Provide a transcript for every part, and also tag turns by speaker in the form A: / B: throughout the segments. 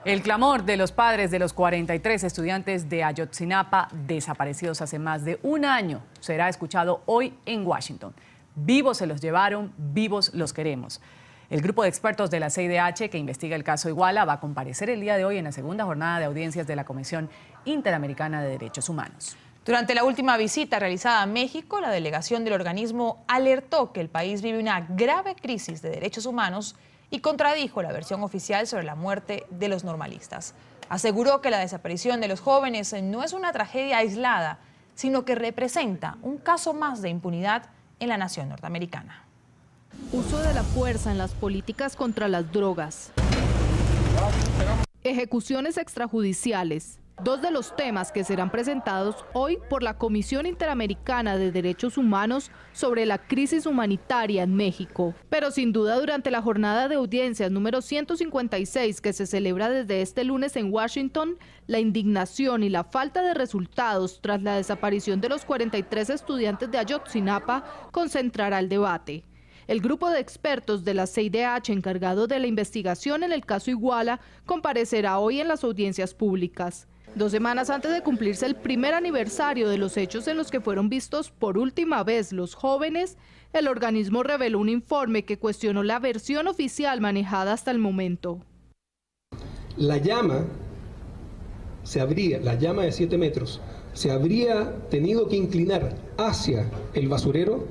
A: El clamor de los padres de los 43 estudiantes de Ayotzinapa desaparecidos hace más de un año será escuchado hoy en Washington. Vivos se los llevaron, vivos los queremos. El grupo de expertos de la CIDH que investiga el caso Iguala va a comparecer el día de hoy en la segunda jornada de audiencias de la Comisión Interamericana de Derechos Humanos.
B: Durante la última visita realizada a México, la delegación del organismo alertó que el país vive una grave crisis de derechos humanos y contradijo la versión oficial sobre la muerte de los normalistas. Aseguró que la desaparición de los jóvenes no es una tragedia aislada, sino que representa un caso más de impunidad en la nación norteamericana.
C: Uso de la fuerza en las políticas contra las drogas. Ejecuciones extrajudiciales. Dos de los temas que serán presentados hoy por la Comisión Interamericana de Derechos Humanos sobre la crisis humanitaria en México. Pero sin duda durante la jornada de audiencias número 156 que se celebra desde este lunes en Washington, la indignación y la falta de resultados tras la desaparición de los 43 estudiantes de Ayotzinapa concentrará el debate. El grupo de expertos de la CIDH encargado de la investigación en el caso Iguala comparecerá hoy en las audiencias públicas. 2 semanas antes de cumplirse el primer aniversario de los hechos en los que fueron vistos por última vez los jóvenes, el organismo reveló un informe que cuestionó la versión oficial manejada hasta el momento.
D: La llama de 7 metros, se habría tenido que inclinar hacia el basurero,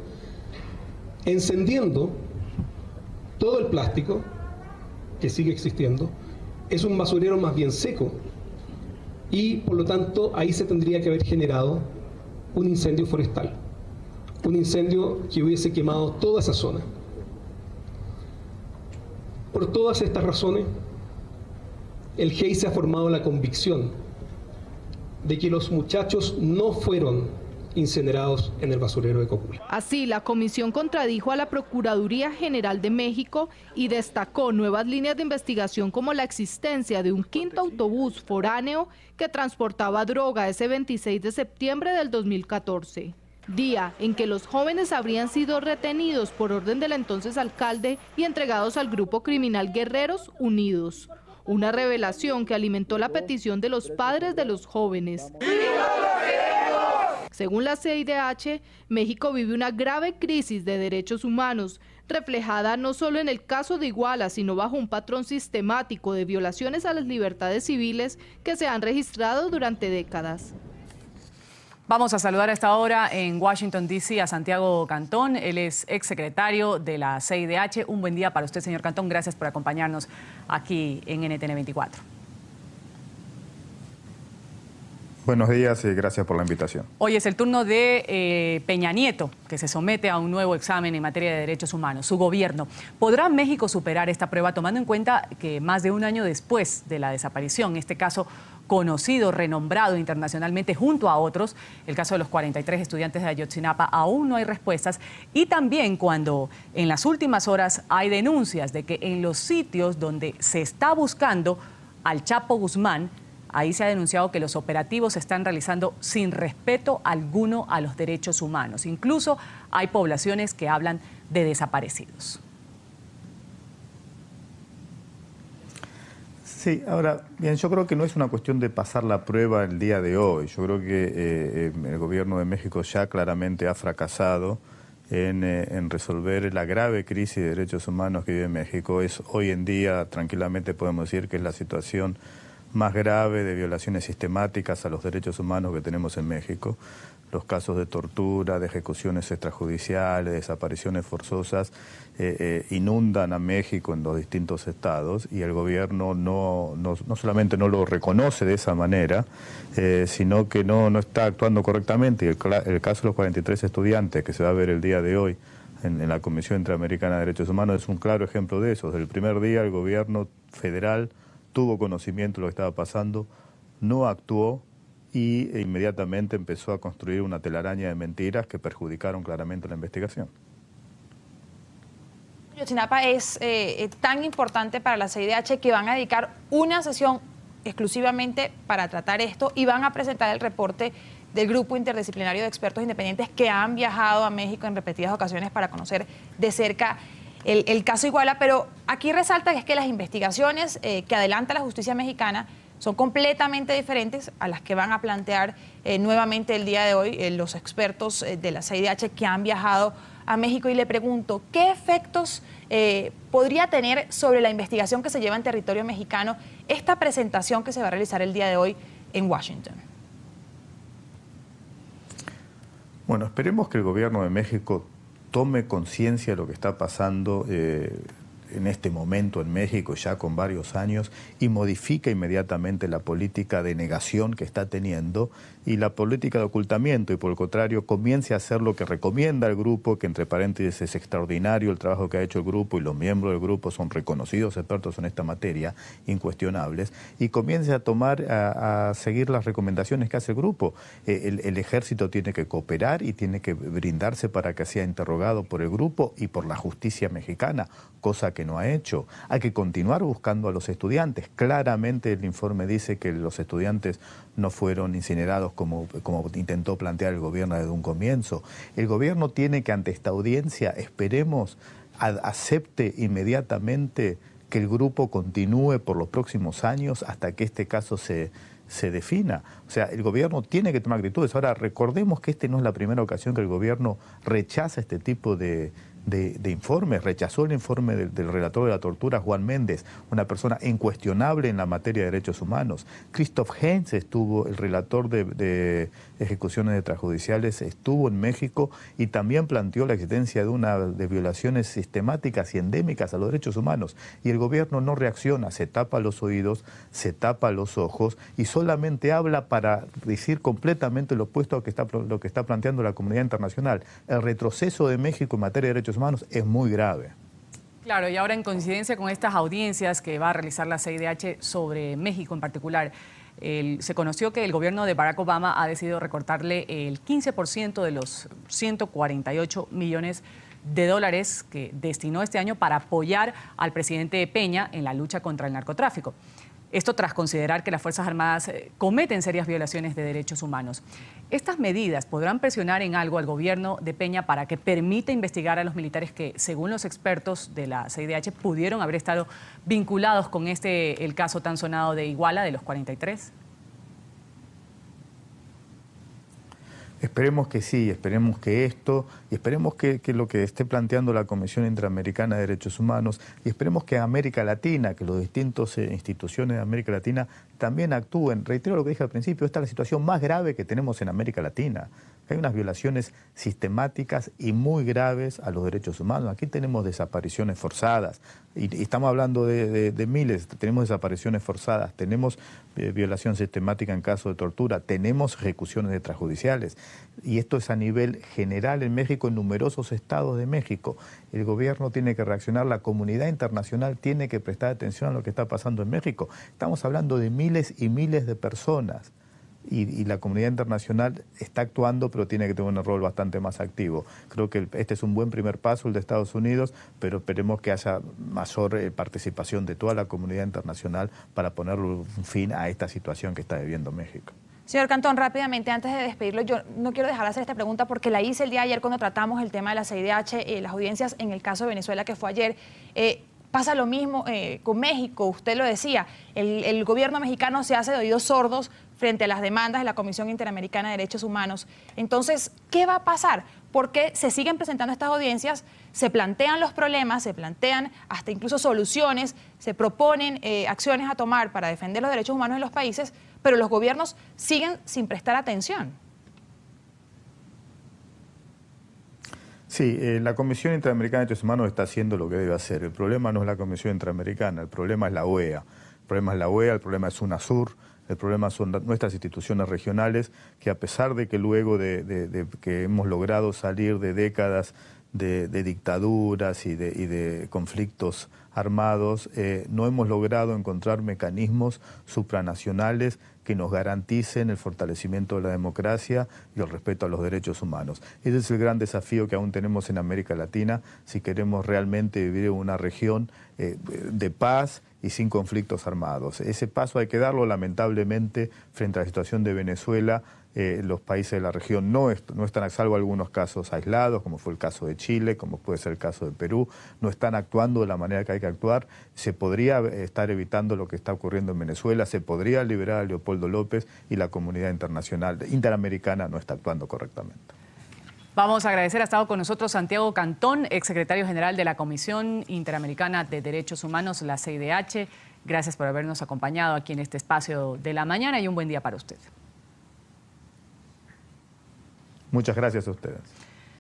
D: encendiendo todo el plástico que sigue existiendo. Es un basurero más bien seco y por lo tanto ahí se tendría que haber generado un incendio forestal, un incendio que hubiese quemado toda esa zona. Por todas estas razones, el GIEI se ha formado la convicción de que los muchachos no fueron incinerados en el basurero de Cocula.
C: Así, la comisión contradijo a la Procuraduría General de México y destacó nuevas líneas de investigación como la existencia de un 5º autobús foráneo que transportaba droga ese 26 de septiembre del 2014. Día en que los jóvenes habrían sido retenidos por orden del entonces alcalde y entregados al grupo criminal Guerreros Unidos. Una revelación que alimentó la petición de los padres de los jóvenes. Según la CIDH, México vive una grave crisis de derechos humanos, reflejada no solo en el caso de Iguala, sino bajo un patrón sistemático de violaciones a las libertades civiles que se han registrado durante décadas.
A: Vamos a saludar a esta hora en Washington, D.C. a Santiago Cantón. Él es exsecretario de la CIDH. Un buen día para usted, señor Cantón. Gracias por acompañarnos aquí en NTN 24.
E: Buenos días y gracias por la invitación.
A: Hoy es el turno de Peña Nieto, que se somete a un nuevo examen en materia de derechos humanos. Su gobierno. ¿Podrá México superar esta prueba tomando en cuenta que más de un año después de la desaparición, en este caso conocido, renombrado internacionalmente junto a otros, el caso de los 43 estudiantes de Ayotzinapa, aún no hay respuestas? Y también cuando en las últimas horas hay denuncias de que en los sitios donde se está buscando al Chapo Guzmán, ahí se ha denunciado que los operativos se están realizando sin respeto alguno a los derechos humanos. Incluso hay poblaciones que hablan de desaparecidos.
E: Sí, ahora, bien, yo creo que no es una cuestión de pasar la prueba el día de hoy. Yo creo que el gobierno de México ya claramente ha fracasado en resolver la grave crisis de derechos humanos que vive México. Es hoy en día, tranquilamente podemos decir que es la situación más grave de violaciones sistemáticas a los derechos humanos que tenemos en México. Los casos de tortura, de ejecuciones extrajudiciales, desapariciones forzosas inundan a México en los distintos estados y el gobierno no solamente no lo reconoce de esa manera, sino que no está actuando correctamente. Y el caso de los 43 estudiantes que se va a ver el día de hoy en la Comisión Interamericana de Derechos Humanos es un claro ejemplo de eso. Desde el primer día el gobierno federal tuvo conocimiento de lo que estaba pasando, no actuó y inmediatamente empezó a construir una telaraña de mentiras que perjudicaron claramente la investigación.
B: Ayotzinapa es tan importante para la CIDH que van a dedicar una sesión exclusivamente para tratar esto y van a presentar el reporte del grupo interdisciplinario de expertos independientes que han viajado a México en repetidas ocasiones para conocer de cerca el caso Iguala, pero aquí resalta que es que las investigaciones que adelanta la justicia mexicana son completamente diferentes a las que van a plantear nuevamente el día de hoy los expertos de la CIDH que han viajado a México. Y le pregunto, ¿qué efectos podría tener sobre la investigación que se lleva en territorio mexicano esta presentación que se va a realizar el día de hoy en Washington?
E: Bueno, esperemos que el gobierno de México tome conciencia de lo que está pasando en este momento en México, ya con varios años, y modifique inmediatamente la política de negación que está teniendo y la política de ocultamiento, y por el contrario comience a hacer lo que recomienda el grupo, que entre paréntesis es extraordinario el trabajo que ha hecho el grupo, y los miembros del grupo son reconocidos expertos en esta materia, incuestionables, y comience a tomar, a seguir las recomendaciones que hace el grupo. El ejército tiene que cooperar y tiene que brindarse para que sea interrogado por el grupo y por la justicia mexicana, cosa que no ha hecho. Hay que continuar buscando a los estudiantes. Claramente el informe dice que los estudiantes no fueron incinerados como intentó plantear el gobierno desde un comienzo. El gobierno tiene que, ante esta audiencia, esperemos, acepte inmediatamente que el grupo continúe por los próximos años hasta que este caso se defina. O sea, el gobierno tiene que tomar actitudes. Ahora, recordemos que no es la primera ocasión que el gobierno rechaza este tipo de informes. Rechazó el informe del relator de la tortura, Juan Méndez, una persona incuestionable en la materia de derechos humanos. Christoph Heinz estuvo, el relator de ejecuciones extrajudiciales, estuvo en México y también planteó la existencia de violaciones sistemáticas y endémicas a los derechos humanos. Y el gobierno no reacciona, se tapa los oídos, se tapa los ojos y solamente habla para decir completamente lo opuesto a lo que está planteando la comunidad internacional. El retroceso de México en materia de derechos humanos es muy grave.
A: Claro, y ahora en coincidencia con estas audiencias que va a realizar la CIDH sobre México en particular, se conoció que el gobierno de Barack Obama ha decidido recortarle el 15% de los 148 millones de dólares que destinó este año para apoyar al presidente Peña en la lucha contra el narcotráfico. Esto tras considerar que las Fuerzas Armadas cometen serias violaciones de derechos humanos. ¿Estas medidas podrán presionar en algo al gobierno de Peña para que permita investigar a los militares que, según los expertos de la CIDH, pudieron haber estado vinculados con el caso tan sonado de Iguala de los 43?
E: Esperemos que sí, esperemos que esperemos que lo que esté planteando la Comisión Interamericana de Derechos Humanos, y esperemos que América Latina, que las distintas instituciones de América Latina también actúen. Reitero lo que dije al principio, esta es la situación más grave que tenemos en América Latina. Hay unas violaciones sistemáticas y muy graves a los derechos humanos. Aquí tenemos desapariciones forzadas, y estamos hablando de miles. Tenemos desapariciones forzadas, tenemos violación sistemática en caso de tortura, tenemos ejecuciones extrajudiciales. Y esto es a nivel general en México, en numerosos estados de México. El gobierno tiene que reaccionar, la comunidad internacional tiene que prestar atención a lo que está pasando en México. Estamos hablando de miles y miles de personas. Y la comunidad internacional está actuando, pero tiene que tener un rol bastante más activo. Creo que este es un buen primer paso, el de Estados Unidos, pero esperemos que haya mayor participación de toda la comunidad internacional para poner un fin a esta situación que está viviendo México.
B: Señor Cantón, rápidamente, antes de despedirlo, yo no quiero dejar de hacer esta pregunta porque la hice el día de ayer cuando tratamos el tema de la CIDH, las audiencias en el caso de Venezuela, que fue ayer. Pasa lo mismo con México, usted lo decía, el gobierno mexicano se hace de oídos sordos frente a las demandas de la Comisión Interamericana de Derechos Humanos. Entonces, ¿qué va a pasar? Porque se siguen presentando estas audiencias, se plantean los problemas, se plantean hasta incluso soluciones, se proponen acciones a tomar para defender los derechos humanos en los países, pero los gobiernos siguen sin prestar atención.
E: Sí, la Comisión Interamericana de Derechos Humanos está haciendo lo que debe hacer. El problema no es la Comisión Interamericana, el problema es la OEA. El problema es la OEA, el problema es UNASUR, el problema son nuestras instituciones regionales, que a pesar de que luego de que hemos logrado salir de décadas de dictaduras y de conflictos armados, no hemos logrado encontrar mecanismos supranacionales que nos garanticen el fortalecimiento de la democracia y el respeto a los derechos humanos. Ese es el gran desafío que aún tenemos en América Latina si queremos realmente vivir en una región de paz y sin conflictos armados. Ese paso hay que darlo, lamentablemente, frente a la situación de Venezuela. Los países de la región no están, a salvo algunos casos aislados, como fue el caso de Chile, como puede ser el caso de Perú, no están actuando de la manera que hay que actuar. Se podría estar evitando lo que está ocurriendo en Venezuela, se podría liberar a Leopoldo López y la comunidad internacional, interamericana, no está actuando correctamente.
A: Vamos a agradecer, ha estado con nosotros Santiago Cantón, exsecretario general de la Comisión Interamericana de Derechos Humanos, la CIDH. Gracias por habernos acompañado aquí en este espacio de la mañana y un buen día para usted.
E: Muchas gracias a ustedes.